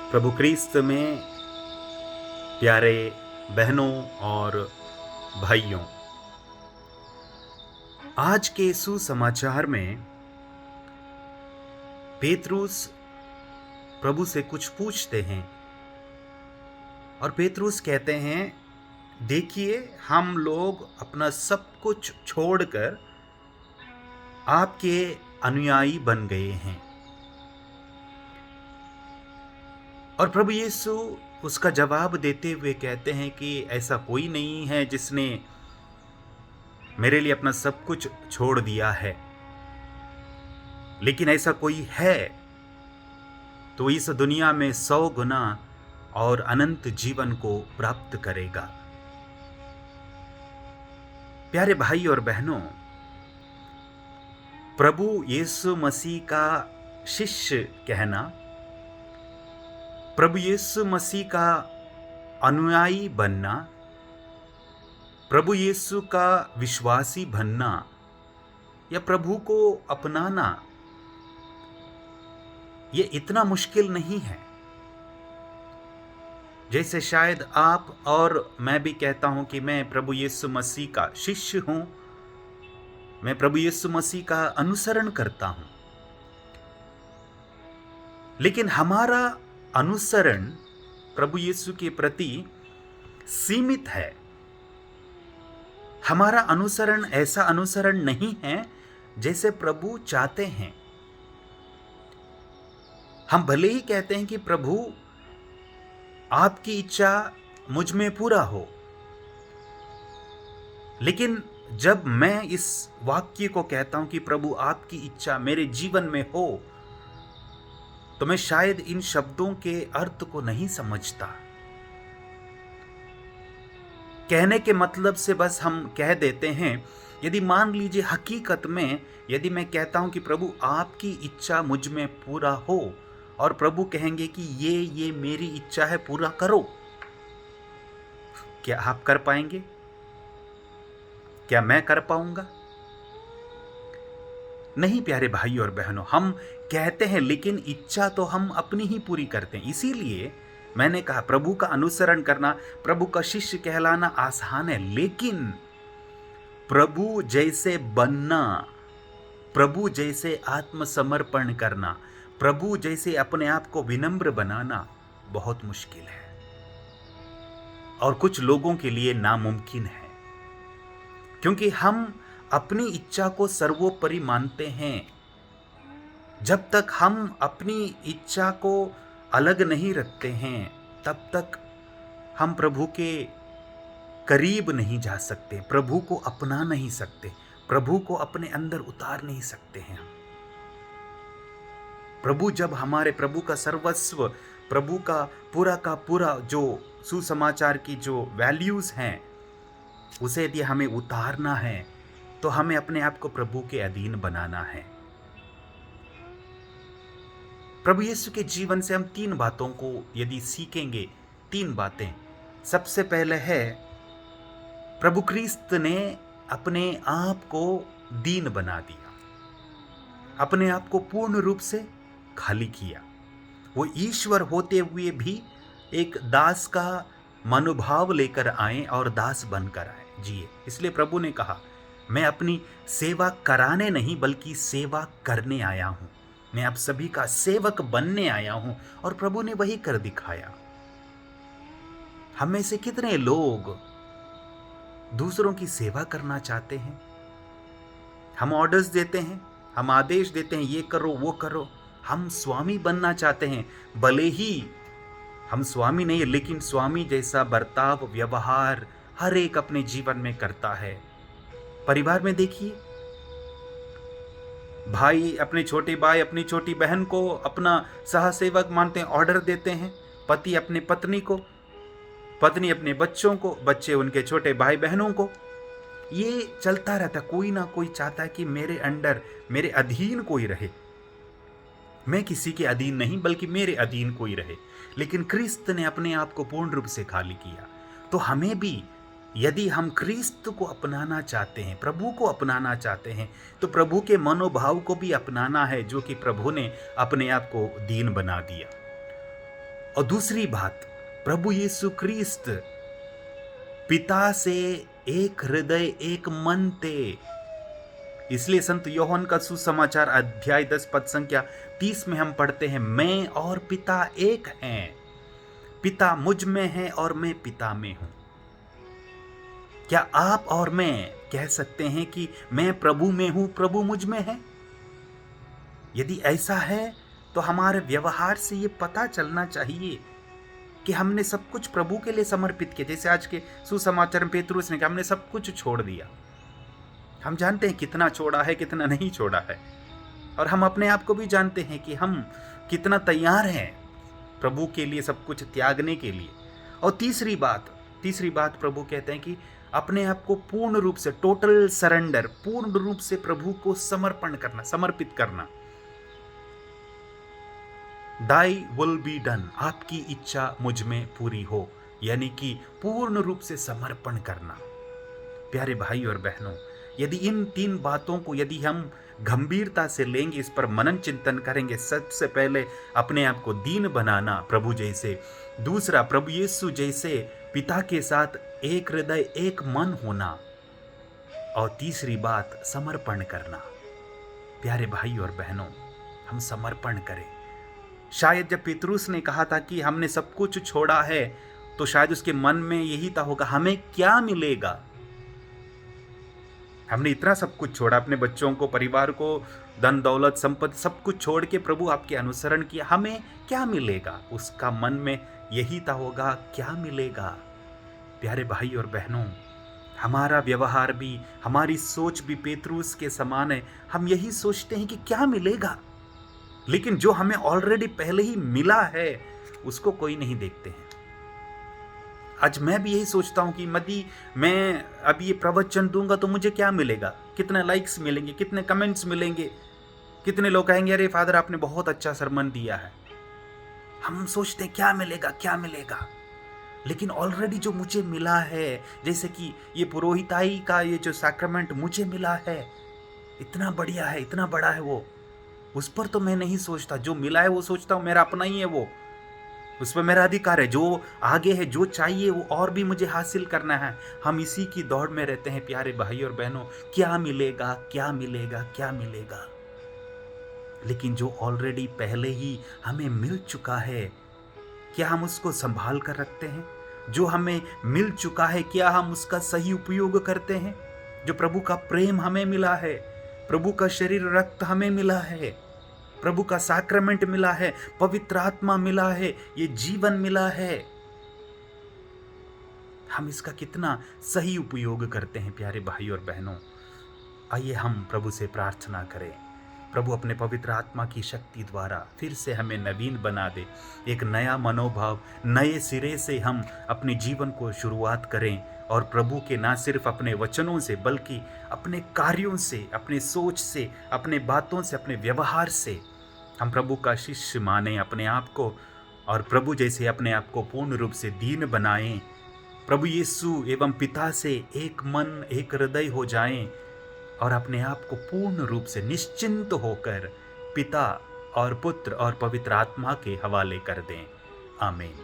प्रभु क्रिस्त में प्यारे बहनों और भाइयों, आज के सुसमाचार में पेतरुस प्रभु से कुछ पूछते हैं और पेतरुस कहते हैं, देखिए हम लोग अपना सब कुछ छोड़कर आपके अनुयायी बन गए हैं। और प्रभु यीशु उसका जवाब देते हुए कहते हैं कि ऐसा कोई नहीं है जिसने मेरे लिए अपना सब कुछ छोड़ दिया है, लेकिन ऐसा कोई है तो इस दुनिया में 100 गुना और अनंत जीवन को प्राप्त करेगा। प्यारे भाई और बहनों, प्रभु यीशु मसीह का शिष्य कहना, प्रभु यीशु मसीह का अनुयायी बनना, प्रभु यीशु का विश्वासी बनना या प्रभु को अपनाना, ये इतना मुश्किल नहीं है जैसे शायद आप और मैं भी कहता हूं कि मैं प्रभु यीशु मसीह का शिष्य हूं, मैं प्रभु यीशु मसीह का अनुसरण करता हूं, लेकिन हमारा अनुसरण प्रभु यीशु के प्रति सीमित है। हमारा अनुसरण ऐसा अनुसरण नहीं है जैसे प्रभु चाहते हैं। हम भले ही कहते हैं कि प्रभु आपकी इच्छा मुझ में पूरा हो, लेकिन जब मैं इस वाक्य को कहता हूं कि प्रभु आपकी इच्छा मेरे जीवन में हो, तो मैं शायद इन शब्दों के अर्थ को नहीं समझता। कहने के मतलब से बस हम कह देते हैं। यदि मान लीजिए हकीकत में यदि मैं कहता हूं कि प्रभु आपकी इच्छा मुझ में पूरा हो, और प्रभु कहेंगे कि ये मेरी इच्छा है, पूरा करो, क्या आप कर पाएंगे? क्या मैं कर पाऊंगा? नहीं प्यारे भाई और बहनों, हम कहते हैं लेकिन इच्छा तो हम अपनी ही पूरी करते हैं। इसीलिए मैंने कहा प्रभु का अनुसरण करना, प्रभु का शिष्य कहलाना आसान है, लेकिन प्रभु जैसे बनना, प्रभु जैसे आत्मसमर्पण करना, प्रभु जैसे अपने आप को विनम्र बनाना बहुत मुश्किल है और कुछ लोगों के लिए नामुमकिन है, क्योंकि हम अपनी इच्छा को सर्वोपरि मानते हैं। जब तक हम अपनी इच्छा को अलग नहीं रखते हैं, तब तक हम प्रभु के करीब नहीं जा सकते, प्रभु को अपना नहीं सकते, प्रभु को अपने अंदर उतार नहीं सकते हैं। प्रभु जब हमारे प्रभु का सर्वस्व, प्रभु का पूरा जो सुसमाचार की जो वैल्यूज हैं, उसे यदि हमें उतारना है तो हमें अपने आप को प्रभु के अधीन बनाना है। प्रभु यीशु के जीवन से हम 3 बातों को यदि सीखेंगे, 3 बातें। सबसे पहले है, प्रभु क्रिस्त ने अपने आप को दीन बना दिया, अपने आप को पूर्ण रूप से खाली किया। वो ईश्वर होते हुए भी एक दास का मनोभाव लेकर आए और दास बनकर आए जिए। इसलिए प्रभु ने कहा, मैं अपनी सेवा कराने नहीं बल्कि सेवा करने आया हूं, मैं आप सभी का सेवक बनने आया हूं। और प्रभु ने वही कर दिखाया। हम में से कितने लोग दूसरों की सेवा करना चाहते हैं? हम ऑर्डर्स देते हैं, हम आदेश देते हैं, ये करो वो करो। हम स्वामी बनना चाहते हैं, भले ही हम स्वामी नहीं, लेकिन स्वामी जैसा बर्ताव, व्यवहार हर एक अपने जीवन में करता है। परिवार में देखिए, भाई अपने छोटे भाई अपनी छोटी बहन को अपना सहसेवक मानते हैं, ऑर्डर देते हैं। पति अपने पत्नी को, पत्नी अपने बच्चों को, बच्चे उनके छोटे भाई बहनों को। ये चलता रहता। कोई ना कोई चाहता है कि मेरे अंडर, मेरे अधीन कोई रहे। मैं किसी के अधीन नहीं बल्कि मेरे अधीन कोई रहे। लेकिन क्रिस्त ने अपने आप को पूर्ण रूप से खाली किया। तो हमें भी यदि हम क्रिस्त को अपनाना चाहते हैं, प्रभु को अपनाना चाहते हैं, तो प्रभु के मनोभाव को भी अपनाना है, जो कि प्रभु ने अपने आप को दीन बना दिया। और दूसरी बात, प्रभु यीशु ख्रीस्त पिता से एक हृदय एक मन थे। इसलिए संत योहन का सुसमाचार अध्याय 10 पद संख्या 30 में हम पढ़ते हैं, मैं और पिता एक हैं, पिता मुझ में है और मैं पिता में हूं। क्या आप और मैं कह सकते हैं कि मैं प्रभु में हूं, प्रभु मुझ में है? यदि ऐसा है तो हमारे व्यवहार से ये पता चलना चाहिए कि हमने सब कुछ प्रभु के लिए समर्पित किया। जैसे आज के सुसमाचार में पेतरुस ने कहा, हमने सब कुछ छोड़ दिया। हम जानते हैं कितना छोड़ा है, कितना नहीं छोड़ा है, और हम अपने आप को भी जानते हैं कि हम कितना तैयार हैं प्रभु के लिए सब कुछ त्यागने के लिए। और तीसरी बात प्रभु कहते हैं कि अपने आप को पूर्ण रूप से, टोटल सरेंडर, पूर्ण रूप से प्रभु को समर्पण करना, समर्पित करना। Thy will be done, आपकी इच्छा मुझ में पूरी हो, यानी कि पूर्ण रूप से समर्पण करना। प्यारे भाई और बहनों, यदि इन 3 बातों को यदि हम गंभीरता से लेंगे, इस पर मनन चिंतन करेंगे, सबसे पहले अपने आप को दीन बनाना प्रभु जैसे, दूसरा प्रभु यीशु जैसे पिता के साथ एक हृदय एक मन होना, और तीसरी बात समर्पण करना। प्यारे भाई और बहनों, हम समर्पण करें। शायद जब पेतरुस ने कहा था कि हमने सब कुछ छोड़ा है, तो शायद उसके मन में यही था होगा, हमें क्या मिलेगा? हमने इतना सब कुछ छोड़ा, अपने बच्चों को, परिवार को, धन दौलत संपत्ति सब कुछ छोड़ के प्रभु आपके अनुसरण किया, हमें क्या मिलेगा? उसका मन में यही था होगा, क्या मिलेगा? प्यारे भाई और बहनों, हमारा व्यवहार भी, हमारी सोच भी पेतरुस के समान है। हम यही सोचते हैं कि क्या मिलेगा, लेकिन जो हमें ऑलरेडी पहले ही मिला है उसको कोई नहीं देखते हैं। आज मैं भी यही सोचता हूं कि मदी मैं अब ये प्रवचन दूंगा तो मुझे क्या मिलेगा, कितने लाइक्स मिलेंगे, कितने कमेंट्स मिलेंगे, कितने लोग कहेंगे अरे फादर आपने बहुत अच्छा सरमन दिया है। हम सोचते हैं क्या मिलेगा, क्या मिलेगा, लेकिन ऑलरेडी जो मुझे मिला है, जैसे कि ये पुरोहिताई का ये जो सैक्रामेंट मुझे मिला है, इतना बढ़िया है, इतना बड़ा है, वो उस पर तो मैं नहीं सोचता। जो मिला है वो सोचता हूँ मेरा अपना ही है, वो उस पर मेरा अधिकार है, जो आगे है, जो चाहिए वो और भी मुझे हासिल करना है। हम इसी की दौड़ में रहते हैं प्यारे भाई और बहनों, क्या मिलेगा, क्या मिलेगा, क्या मिलेगा। लेकिन जो ऑलरेडी पहले ही हमें मिल चुका है, क्या हम उसको संभाल कर रखते हैं? जो हमें मिल चुका है, क्या हम उसका सही उपयोग करते हैं? जो प्रभु का प्रेम हमें मिला है, प्रभु का शरीर रक्त हमें मिला है, प्रभु का सैक्रामेंट मिला है, पवित्र आत्मा मिला है, ये जीवन मिला है, हम इसका कितना सही उपयोग करते हैं प्यारे भाई और बहनों? आइए हम प्रभु से प्रार्थना करें, प्रभु अपने पवित्र आत्मा की शक्ति द्वारा फिर से हमें नवीन बना दे, एक नया मनोभाव, नए सिरे से हम अपने जीवन को शुरुआत करें, और प्रभु के ना सिर्फ अपने वचनों से बल्कि अपने कार्यों से, अपने सोच से, अपने बातों से, अपने व्यवहार से हम प्रभु का शिष्य माने अपने आप को, और प्रभु जैसे अपने आप को पूर्ण रूप से दीन बनाएं। प्रभु यीशु एवं पिता से एक मन एक हृदय हो जाएं, और अपने आप को पूर्ण रूप से निश्चिंत होकर पिता और पुत्र और पवित्र आत्मा के हवाले कर दें। आमीन।